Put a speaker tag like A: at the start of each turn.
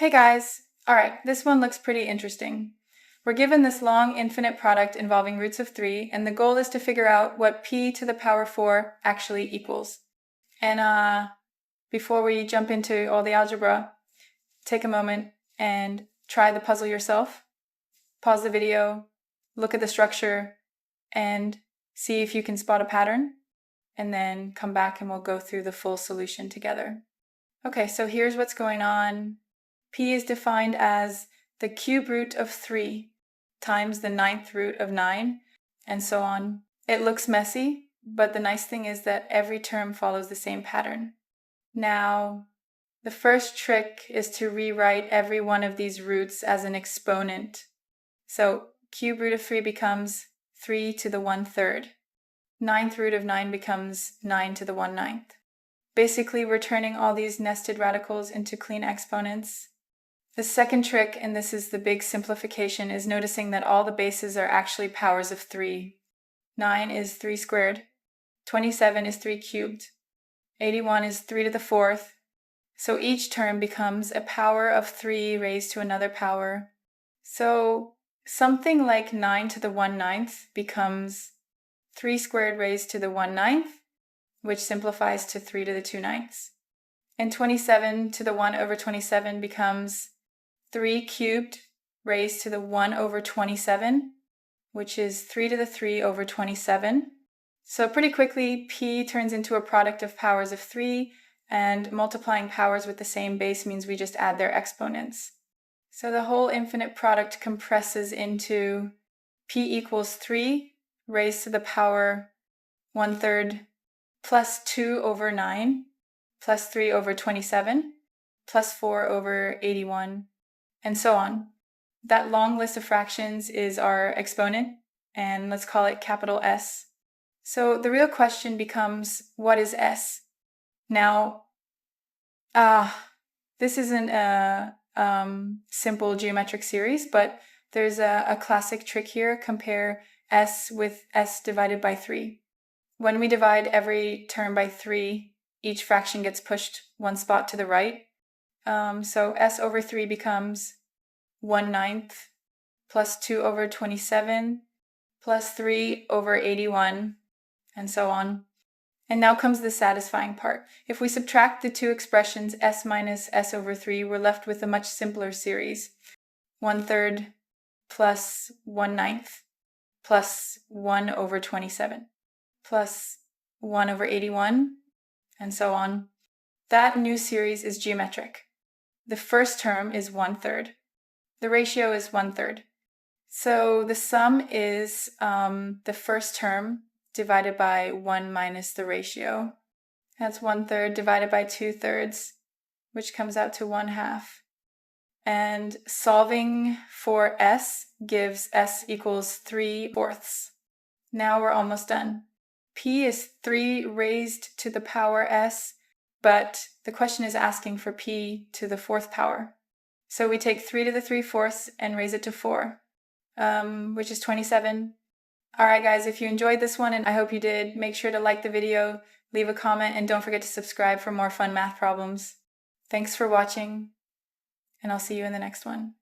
A: Hey guys! Alright, this one looks pretty interesting. We're given this long infinite product involving roots of 3, and the goal is to figure out what p to the power 4 actually equals. And before we jump into all the algebra, take a moment and try the puzzle yourself. Pause the video, look at the structure, and see if you can spot a pattern, and then come back and we'll go through the full solution together. Okay, so here's what's going on. P is defined as the cube root of 3 times the 9th root of 9, and so on. It looks messy, but the nice thing is that every term follows the same pattern. Now, the first trick is to rewrite every one of these roots as an exponent. So cube root of 3 becomes 3 to the 1/3. 9th root of 9 becomes 9 to the 1/9. Basically, we're turning all these nested radicals into clean exponents. The second trick, and this is the big simplification, is noticing that all the bases are actually powers of 3. 9 is 3 squared, 27 is 3 cubed, 81 is 3 to the 4th, so each term becomes a power of 3 raised to another power. So something like 9 to the 1/9 becomes 3 squared raised to the 1/9, which simplifies to 3 to the 2/9. And 27 to the 1/27 becomes 3 cubed raised to the 1/27, which is 3 to the 3/27. So pretty quickly, P turns into a product of powers of 3, and multiplying powers with the same base means we just add their exponents. So the whole infinite product compresses into P equals 3 raised to the power 1/3 plus 2/9 plus 3/27 plus 4/81, and so on. That long list of fractions is our exponent, and let's call it capital S. So the real question becomes, what is S? Now, this isn't a simple geometric series, but there's a classic trick here. Compare S with S divided by 3. When we divide every term by 3, each fraction gets pushed one spot to the right. So S over 3 becomes 1/9 plus 2/27 plus 3/81, and so on. And now comes the satisfying part. If we subtract the two expressions S minus S over 3, we're left with a much simpler series. 1/3 plus 1/9 plus 1/27 plus 1/81, and so on. That new series is geometric. The first term is 1/3. The ratio is 1/3. So the sum is the first term divided by 1 minus the ratio. That's 1/3 divided by 2/3, which comes out to 1/2. And solving for S gives S equals 3/4. Now we're almost done. P is 3 raised to the power S, but the question is asking for P to the 4th power. So we take 3 to the 3/4 and raise it to 4, which is 27. Alright guys, if you enjoyed this one, and I hope you did, make sure to like the video, leave a comment, and don't forget to subscribe for more fun math problems. Thanks for watching, and I'll see you in the next one.